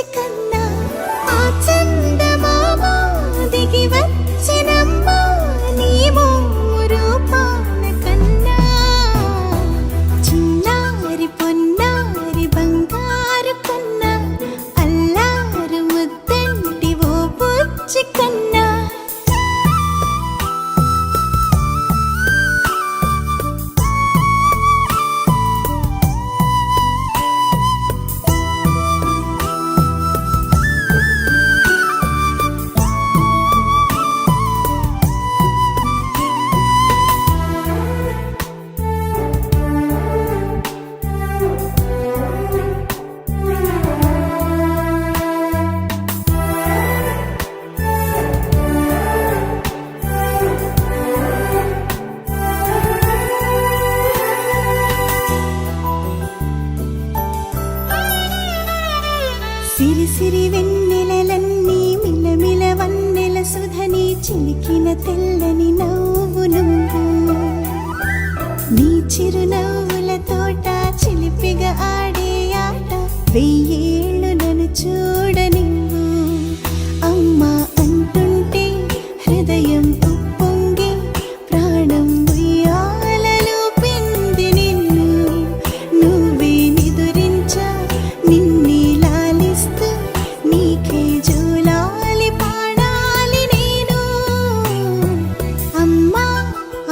బుజ్జి కన్నా ఆ చందమామ దిగి వచ్చినమ్మా నీ రూపాన కన్నా చిన్నారి పొన్నారి బంగారు కన్నా అల్లారు ముద్దంటి ఓ బుజ్జి కన్నా సిరి సిరి వెన్నెలలన్నీ మిలమిల వన్నెల సుధని చిలికిన తెల్లని నవ్వు నువ్వు నీ చిరునవ్వుల తోట చిలిపిగా ఆడే ఆట వెయ్యేళ్ళు నన్ను చూడ నువ్వు అమ్మా అంటుంటే హృదయం ఉప్పొంగి ప్రాణం ఉయ్యాలలో పింది నిన్ను నువ్వే నిదురించా నిన్నే నీకే జూలాలి పాడాలి నేను అమ్మా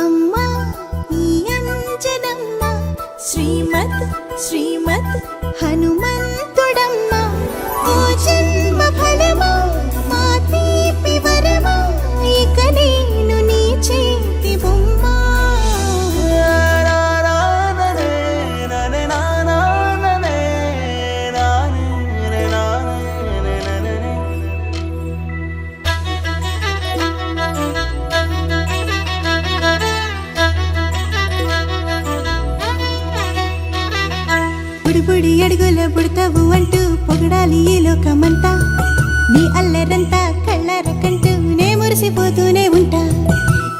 అమ్మా ఈ అంజనమ్మ శ్రీమత్ శ్రీమత్ హనుమంతుడమ్మ ఓ జన్మ ఫలమా మా తీపి వరమా ఇక నేను నీ చేతి బొమ్మ బుడి అడుగుల బుడతావు అంటూ పొగడాలి ఈ లోకమంతా నీ అల్లరంతా కళ్ళారకంటూ నే మురిసిపోతూనే ఉంటా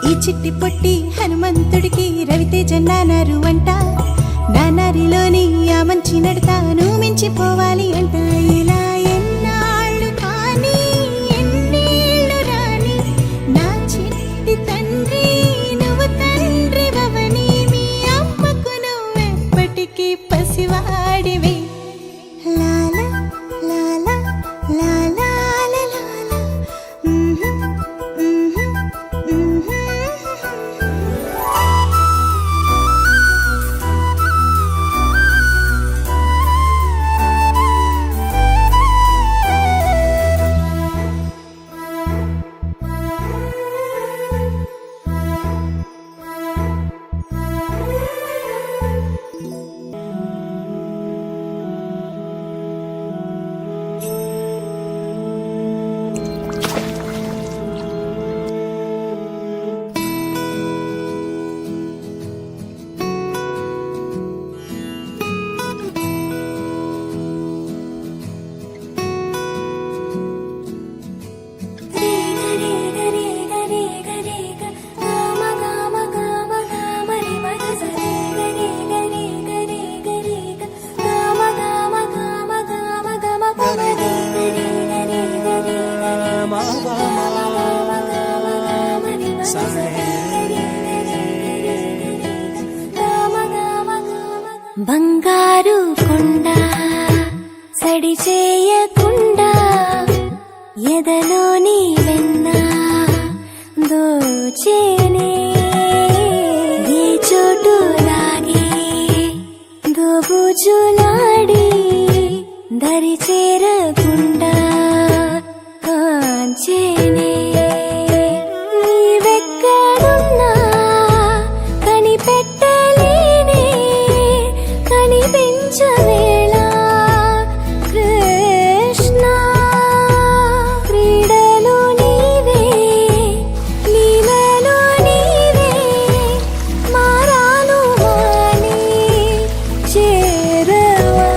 ఈ చిట్టి పొట్టి హనుమంతుడికి రవితేజ నానారు అంట నానారిలోని ఆ మంచి నడతాను మించిపోవాలి అంట ఇలా ఎన్నాళ్ళు కానీ ఎన్నేళ్ళు రాని నా చిట్టి తండ్రి నువ్వు తండ్రి భవని మీ అమ్మకు నువ్వెప్పటికీ పసివాడివి లాలా లాలా లాలా లాలా బంగారు కొండ సడి చేయకుండా ఎదలోని వెన్న దోచేనే ఏ చోటు లాగే దోబుజులాడి దరి చేరకుండా కాంచేనే నీవెక్కడున్నా కనిపెట్టలేనే కనిపించవేళ కృష్ణ క్రీడలు నీవే లీలలు నీవే మారాను మాని చేరవా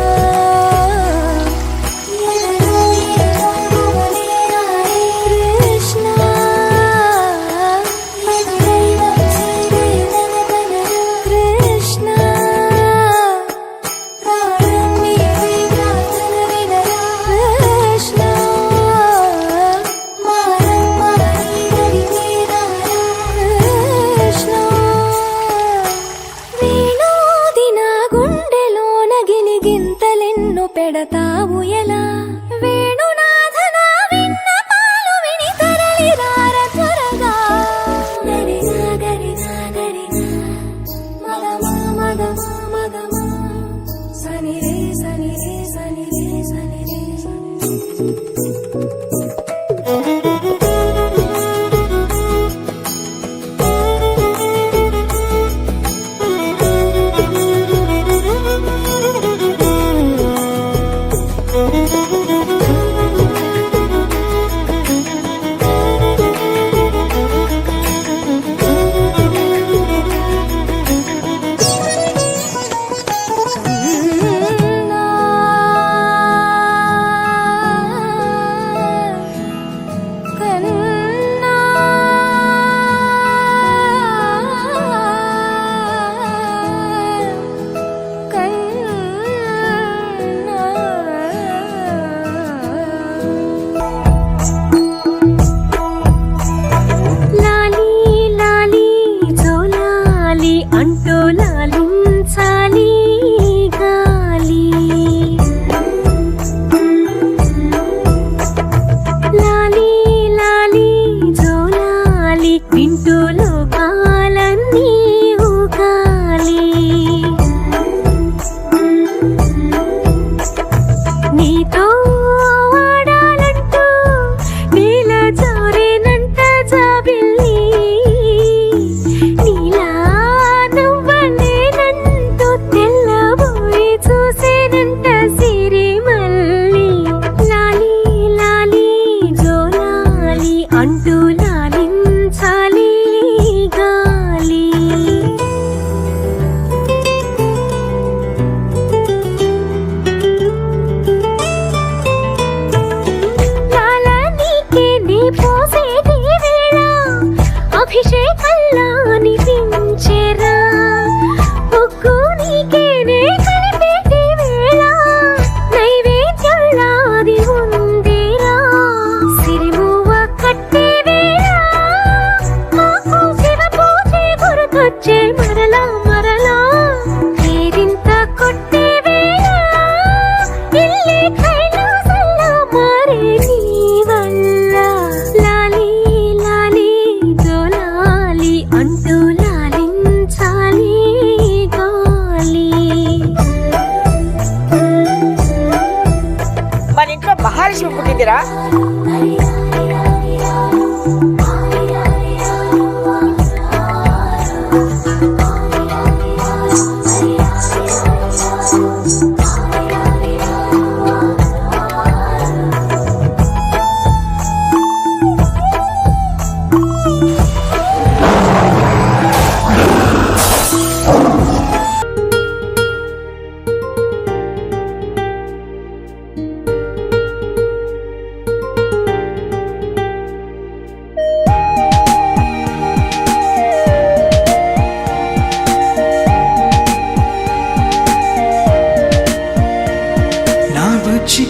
మహాలక్ష్మి పుట్టిందిరా.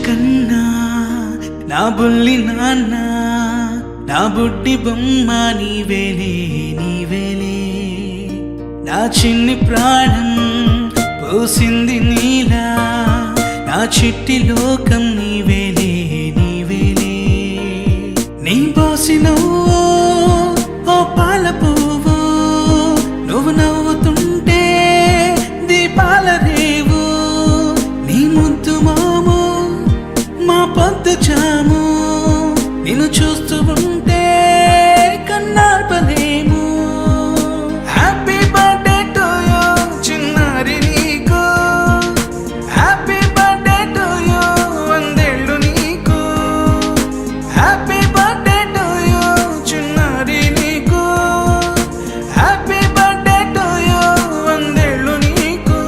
కన్నా నా బుల్లి నాన్న నా బుడ్డి బొమ్మ నీవేలే నీవేలే నా చిన్ని ప్రాణం పోసింది నీలా నా చిట్టి లోకం నీవేలే నీవేలే నీ పోసినవో ఓ పాల పువ్వు నువ్వు నవ్వుతుంటే దీపాల రేవు నీ ముద్దు మాము మా పొద్దు చాము నిన్ను చూస్తూ ఉంటే కన్నార్పలేము. హ్యాపీ బర్త్డే టు యూ చిన్నారి నీకు, హ్యాపీ బర్త్డే టు యూ వందేళ్ళు నీకు, హ్యాపీ బర్త్డే టు యూ చిన్నారి నీకు, హ్యాపీ బర్త్డే టు యూ వందేళ్ళు నీకు.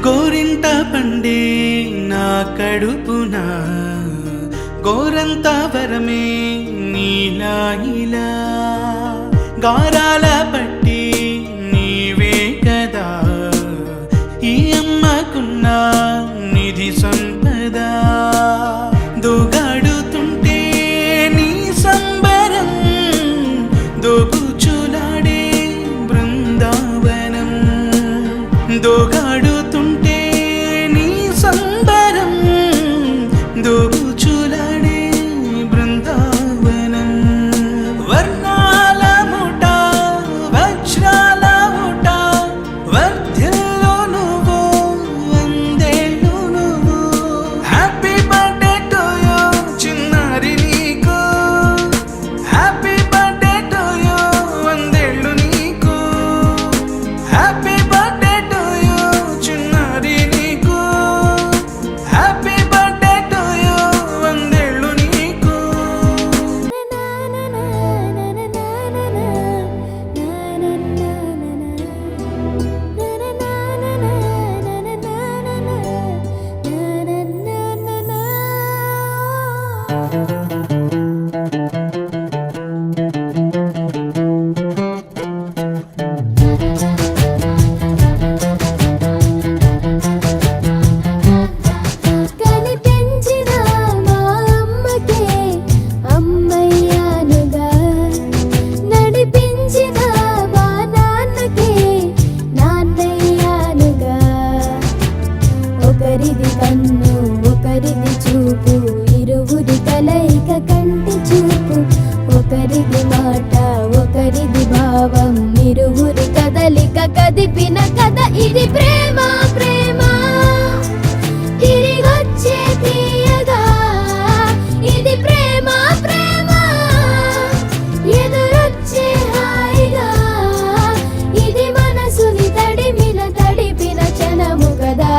గోరింట పండే నా కడుపున గోరంత వరమే నీలా ఇలా గారాల పట్టి నీవే కదా ఈ అమ్మకున్న నిధి సంపద. దూగాడుతుంటే నీ సంబరం దోబుచులాడే బృందావనం, జోగాడుతుంటే నీ సంబరం దోబుచులాడే బృందావనం వర్ణాల ముఠ వజ్రాల ముఠ వర్ధిల్లు నువ్వు వందేళ్ళు నువ్వు హ్యాపీ బర్త్డే టు యూ చిన్నారి నీకు హ్యాపీ బర్త్డే టు యూ వందేళ్ళు నీకు హ్యాపీ బర్త్డే టు యూ చిన్నారి నీకు హ్యాపీ బర్త్డే టు యూ వందేళ్ళు నీకు కనిపించిన మా అమ్మకే అమ్మయ్యానుగా నడిపించిన మా నాన్నకే నాన్నయ్యానుగా ఒకరిది కన్ను ఒకరిది చూపు ఇరువురి కలయిక కంటి చూపు ఒకరిది మాట ఒకరిది భావం ఇరువురి కదలిక కదిపిన కథ ఇది ప్రేమ ప్రేమ తిరిగొచ్చే తీయగా ఇది ప్రేమ ప్రేమ ఎదురొచ్చే హాయిగా ఇది మనసుని తడిపిన క్షణము కదా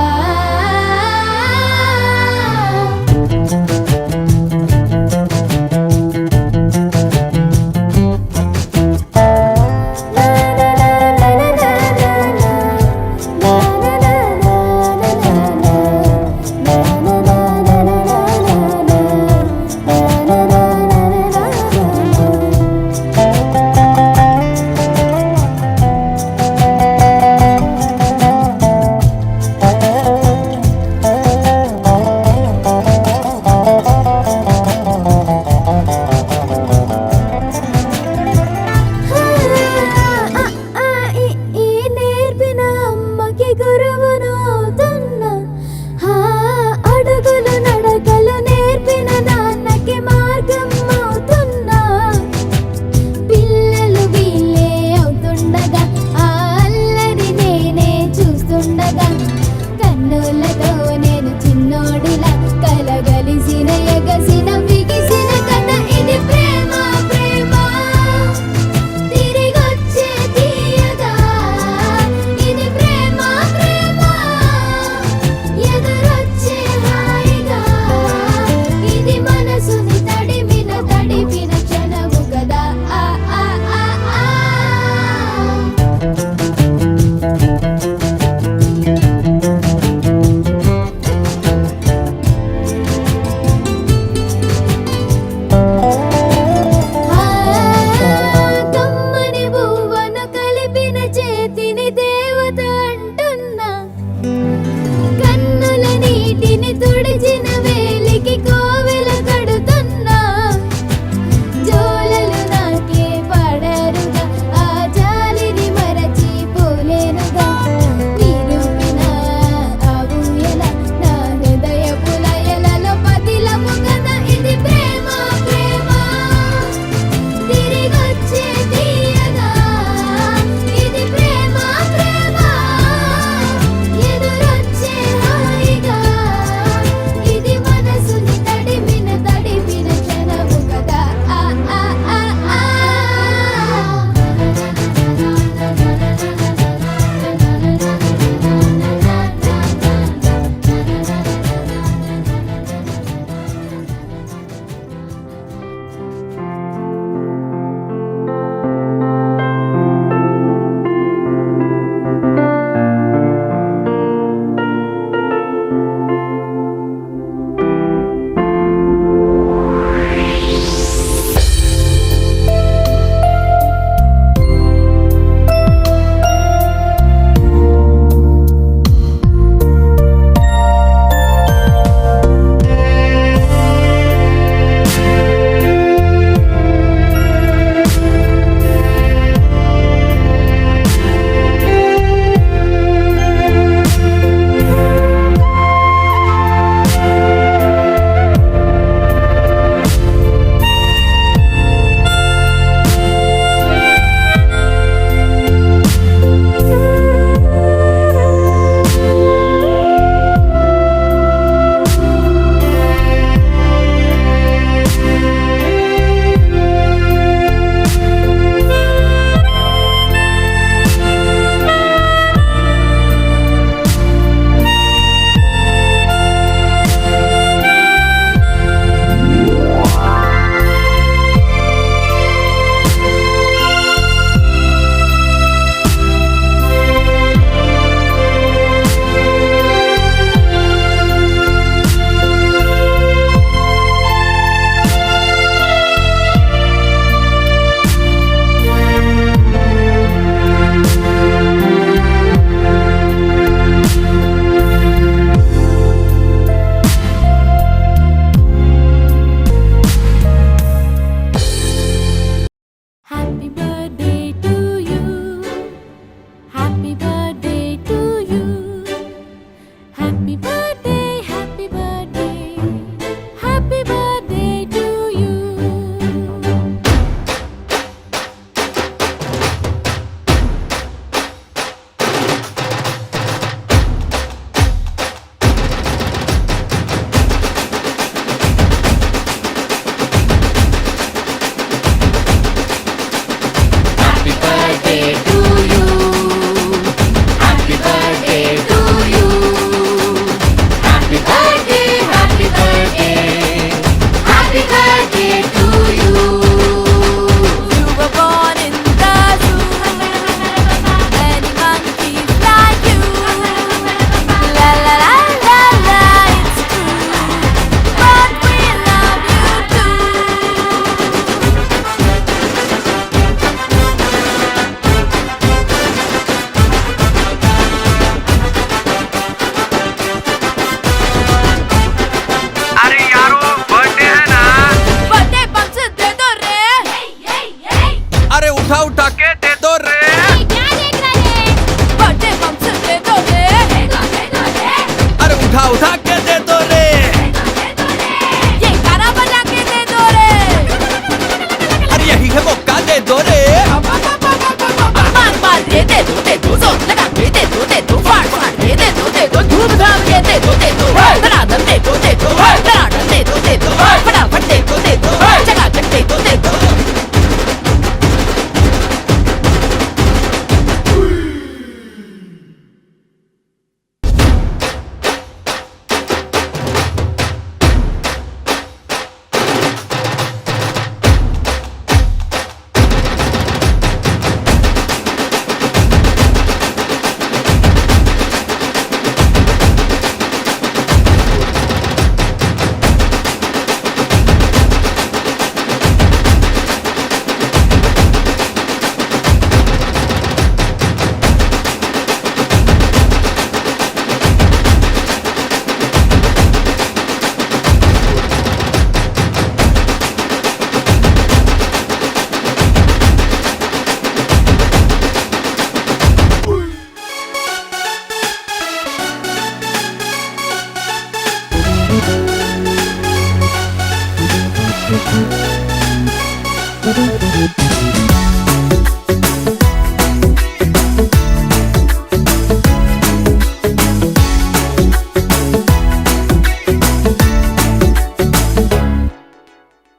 दो दनादन दे दो दनादन दे दो फटाफट दे दो चकाचक दे दो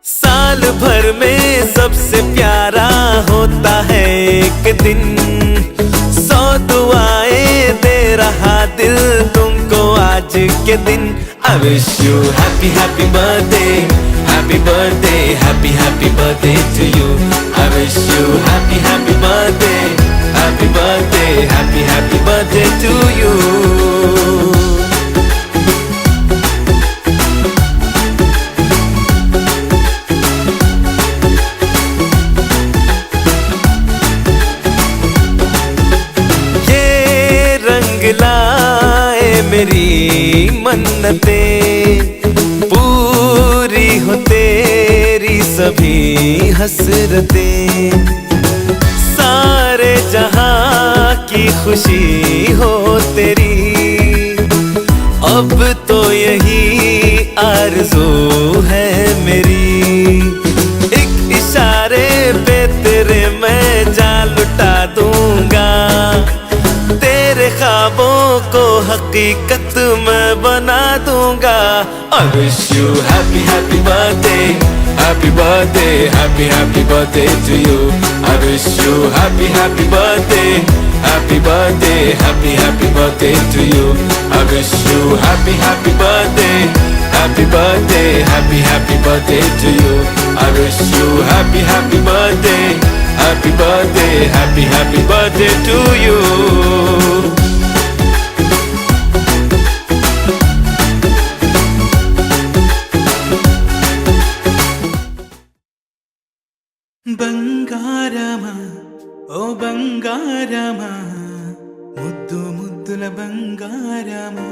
साल भर में सबसे प्यारा होता है एक दिन, 100 दुआएं दे रहा दिल तुमको आज के दिन। I wish you happy happy birthday, happy birthday, happy happy birthday to you. I wish you happy happy birthday, happy birthday, happy happy birthday to you. लाए मेरी मन्नतें, पूरी हो तेरी सभी हसरतें, सारे जहां की खुशी हो तेरी, अब तो यही आरज़ू है मेरी। एक इशारे पे तेरे मैं जान लुटा दूंगा, तेरे ख्वाबों को हकीकत मैं बना दूंगा। I wish you happy happy birthday, happy birthday, happy happy birthday to you. I wish you happy happy birthday, happy birthday, happy happy birthday to you. I wish you happy happy birthday, happy birthday, happy happy birthday to you. I wish you happy happy birthday, happy birthday, happy happy birthday to you. బంగారమా ఓ బంగారమా, ముద్దు ముద్దుల బంగారమా,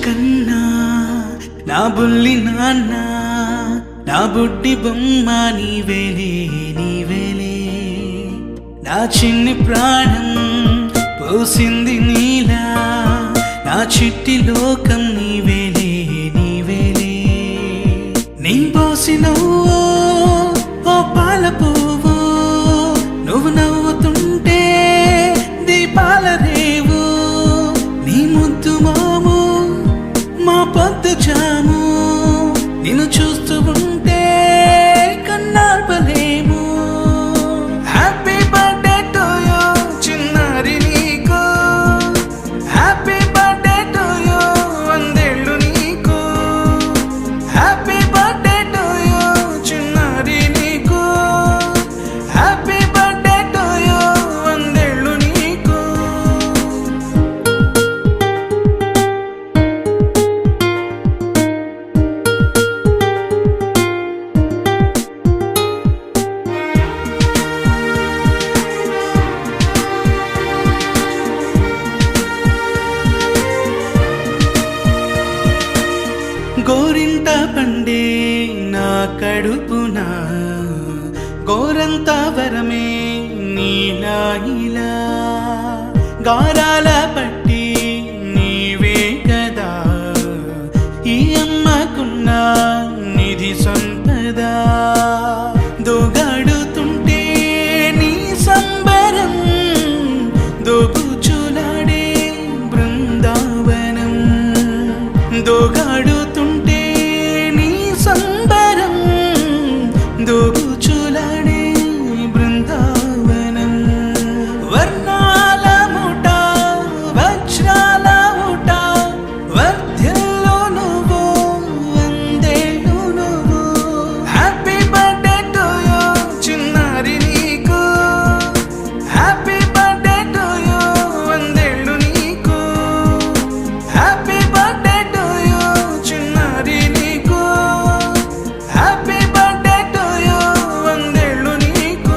కన్నా నా బుల్లి నాన్న, నా బుడ్డి బొమ్మ నీవేలే నీవేలే, నా చిన్ని ప్రాణం పోసింది నీలా, నా చిట్టి లోకం నీవేలే నీవేలే, నీ పోసినవో ఓ పాల పువ్వు, నువ్వు నవ్వుతుంటే దీపాల రేవు, నీ ముద్దు మాము మా పొద్దు జాము, నిన్ను చూస్తూ ఉంటే కన్నార్పలేము. హ్యాపీ బర్త్డే టు యూ చిన్నారి నీకు, హ్యాపీ బర్త్డే టు యూ వందేళ్ళు నీకు, హ్యాపీ బర్త్డే టు యూ చిన్నారి నీకు, హ్యాపీ బర్త్డే టు యూ వందేళ్ళు నీకు. గోరింట పండే నా కడుపున, గోరంత వరమే నీ రాయిలా గారాల పట్టి నీవే కదా ఈ అమ్మకున్న నిధి సంపద దోగాడుతుంటే నీ సంబరం దోబుచులాడే బృందావనం దోగాడుతుంటే నీ సంబరం దోబుచులాడే బృందావనం వర్ణాల ముఠ వజ్రాల ముఠ వర్ధ్యంలో నువ్వు వందేళ్ళు నువ్వు హ్యాపీ బర్త్డే టు యూ చిన్నారి నీకు హ్యాపీ బర్త్డే టు యూ వందేళ్ళు నీకు హ్యాపీ బర్త్డే టు యూ చిన్నారి నీకు హ్యాపీ బర్త్డే టు యూ వందేళ్ళు నీకు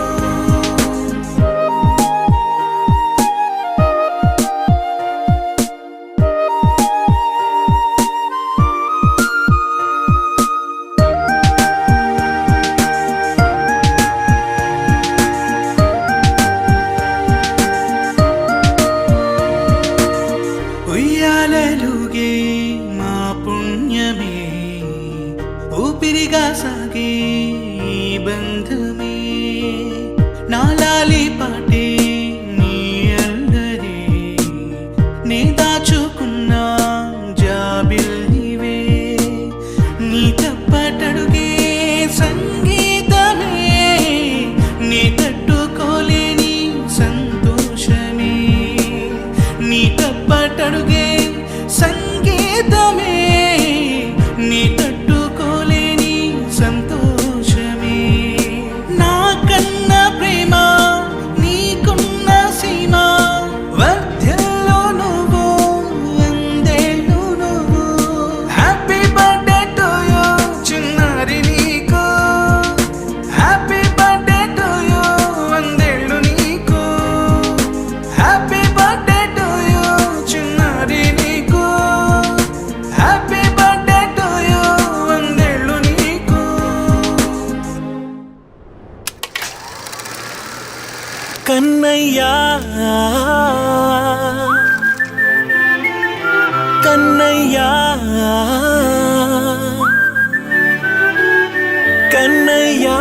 ఉయ్యాలలుగే మా పుణ్యమే ఊపిరిగా సాగే ఈ బంధమే నాలాలి పాటే నీ అల్లరే నే దాచుకున్న జాబిల్లివే నీ తప్పటడుగే సంగీతమే నీ తట్టుకోలేని సంతోషమే నీ తప్పటడుగే సంగీతమే నీ తట్టుకోలేని సంతోషమే నా కన్న ప్రేమ నీకున్న సీమ వర్ధ్యంలో నువ్వు వందేళ్ళు నువ్వు హ్యాపీ బర్త్డే టు యూ చిన్నారి నీకు హ్యాపీ బర్త్డే టు యూ వందేళ్ళు నీకు హ్యాపీ బర్త్డే టు యూ చిన్నారి నీకు హ్యాపీ బర్త్డే టు యూ వందేళ్ళు నీకు కన్నయ్యా కన్నయ్యా కన్నయ్యా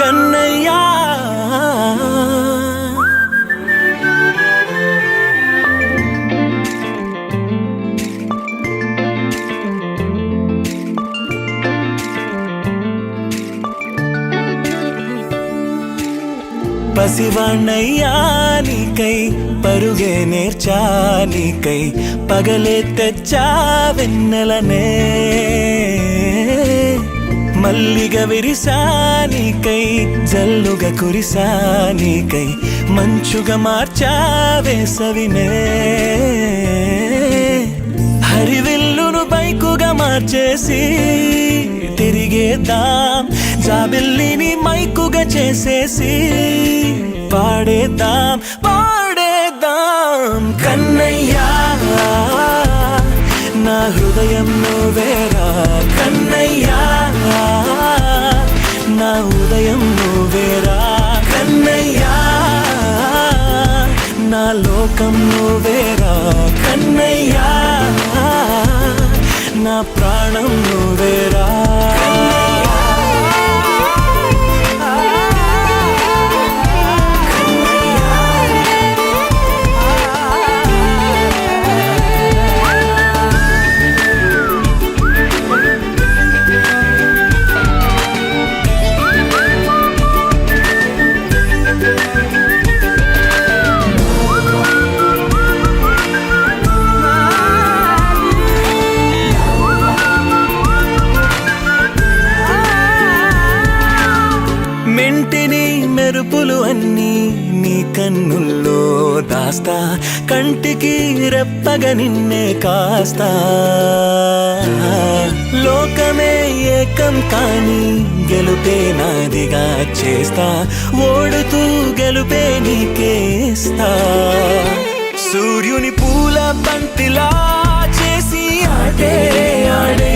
కన్నయ్యా పసివాణ్ణయ్యా నీకై పరుగే నేర్చా నీకై పగలే తెచ్చా వెన్నెలనే మల్లిగ విరిసా నీకై జల్లుగా కురిసా నీకై మంచుగా మార్చా వేసవినే హరివిల్లును బైకుగా మార్చేసి తిరిగేద్దాం జాబిల్లిని మైకుగా చేసేసి పాడేద్దాం పాడేద్దాం కన్నయ్యా నా హృదయం నువ్వేరా కన్నయ్యా నా ఉదయం నువ్వేరా కన్నయ్యా నా లోకం నువ్వేరా కన్నయ్యా నా ప్రాణం నువ్వేరా మెంటిని మెరుపులు అన్నీ నీ కన్నుల్లో దాస్తా కంటికి రెప్పగా నిన్నే కాస్తా లోకమే ఏకం కాని గెలుపే నాదిగా చేస్తా ఓడుతూ గెలుపే నీకేస్తా సూర్యుని పూల బంతిలా చేసి ఆడే ఆడే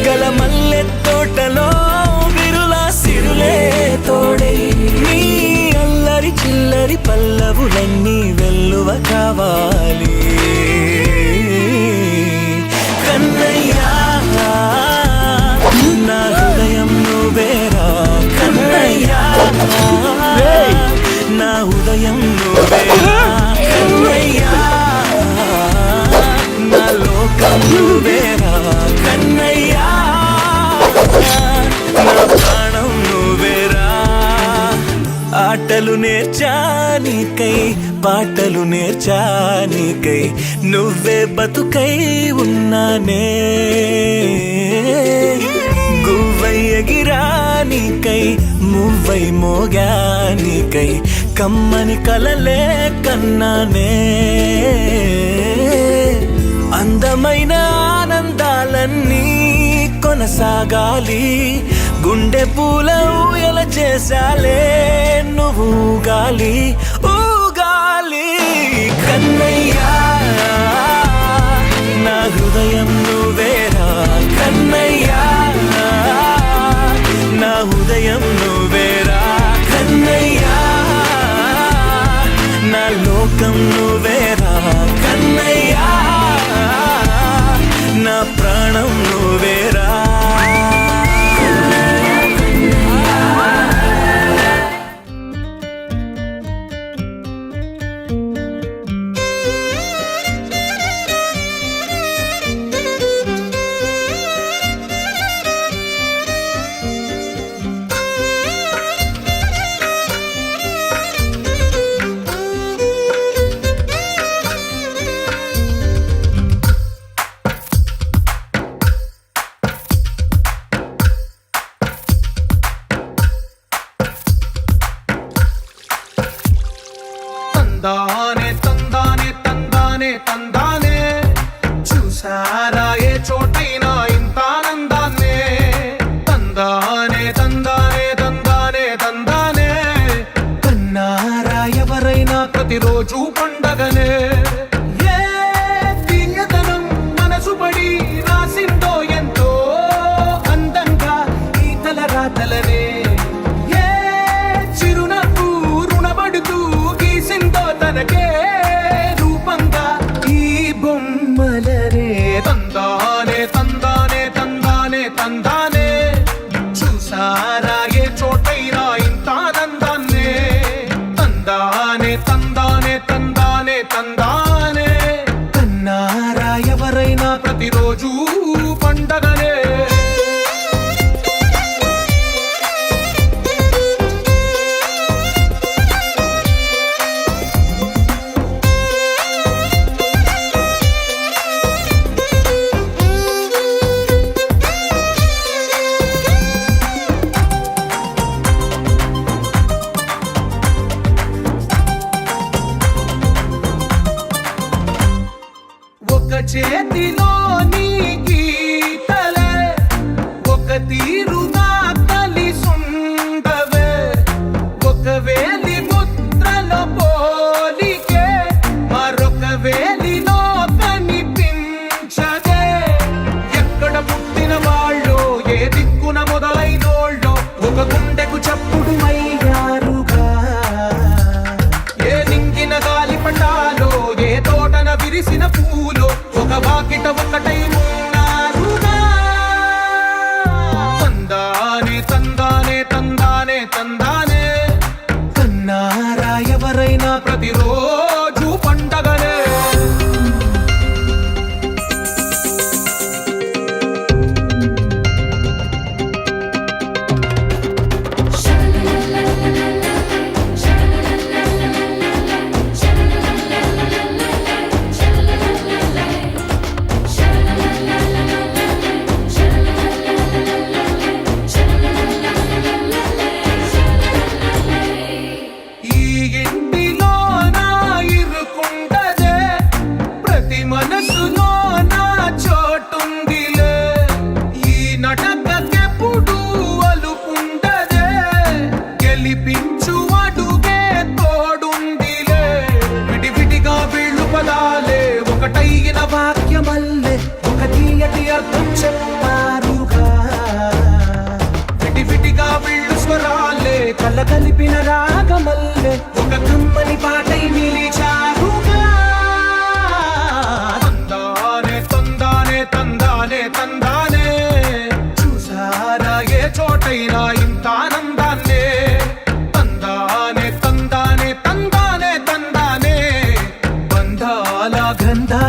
గల మల్లె తోటలో విరులా సిరులే ఆటలు నేర్చానికై పాటలు నేర్చానికై నువ్వే బతుకై ఉన్నానే గువ్వై ఎగిరానికై మువ్వై మోగానికై కమ్మని కలలే కన్నానే అందమైన ఆనందాలన్నీ కొనసాగాలి గుండె పూల ఊయల చేసాలే నువ్వు ఊగాలి ఊగాలి కన్నయ్యా నా హృదయం నువ్వేరా కన్నయ్యా నా హృదయం నువ్వేరా కన్నయ్యా నా లోకం నువ్వేరా కన్నయ్యా నా ప్రాణం నువ్వేరా తందానే తందానే తందానే తందానే చూసారా ఏ చోటైనా ఇంత ఆనందాన్నే తందానే తందానే తందానే తందానే కన్నారా ఎవరైనా ప్రతిరోజు పండగనే ఏ తీయదనం మనసు పడి రాసిందో ఎంతో అందంగా ఈ తల రాతలనే ఏ చిరునవ్వు రుణపడుతూ గీసిందో తనకే రూపంగా ఈ బొమ్మలనే తందానే తందానే తందానే తందానే చూసారా ఏ చోటైనా ఇంత ఆనందాన్నే తందానే తందానే తందానే తందానే కన్నారా ఎవరైనా ప్రతిరోజు పండగనే ఒక చేతిలో నీ గీతలే ఒక తీరుగా కలిసుండవే ఒక వేలి ముద్రలో పోలికే మరొక వేలిలో కనిపించదే ఎక్కడ పుట్టిన వాళ్ళో ఏ దిక్కున మొదలైనోళ్ళో ఒక గుండెకు చప్పుడు అయ్యారుగా ఏ నింగిన గాలి పటాలో ఏ తోటన విరిసిన పూలో ఒక వాకిట ఒకటై ఉన్నారుగా తందానే తందానే తందానే తందానే కన్నారా ఎవరైనా ప్రతిరోజు పండగనే ఈ ఇంటిలో నా ఇరుకుండదే ప్రతి మనసులో నా చోటుందిలే ఈ నటకెప్పుడు అలుపుండదే గెలిపించు అడుగే తోడుందిలే విడివిడిగా వీళ్ళు పదాలే ఒకటైన వాక్యమల్లే ఒక తీయటి అర్థం చెప్పారుగా విడివిడిగా వీళ్ళు స్వరాలే కళ్ళ కలిపిన రాగమల్లే ఒక కమ్మని పాటై నిలిచారుగా తందానే తందానే తందానే తందానే చూసారా ఏ చోటైనా ఇంత ఆనందాన్నే తందానే తందానే తందానే తందానే బంధాల గంధాలే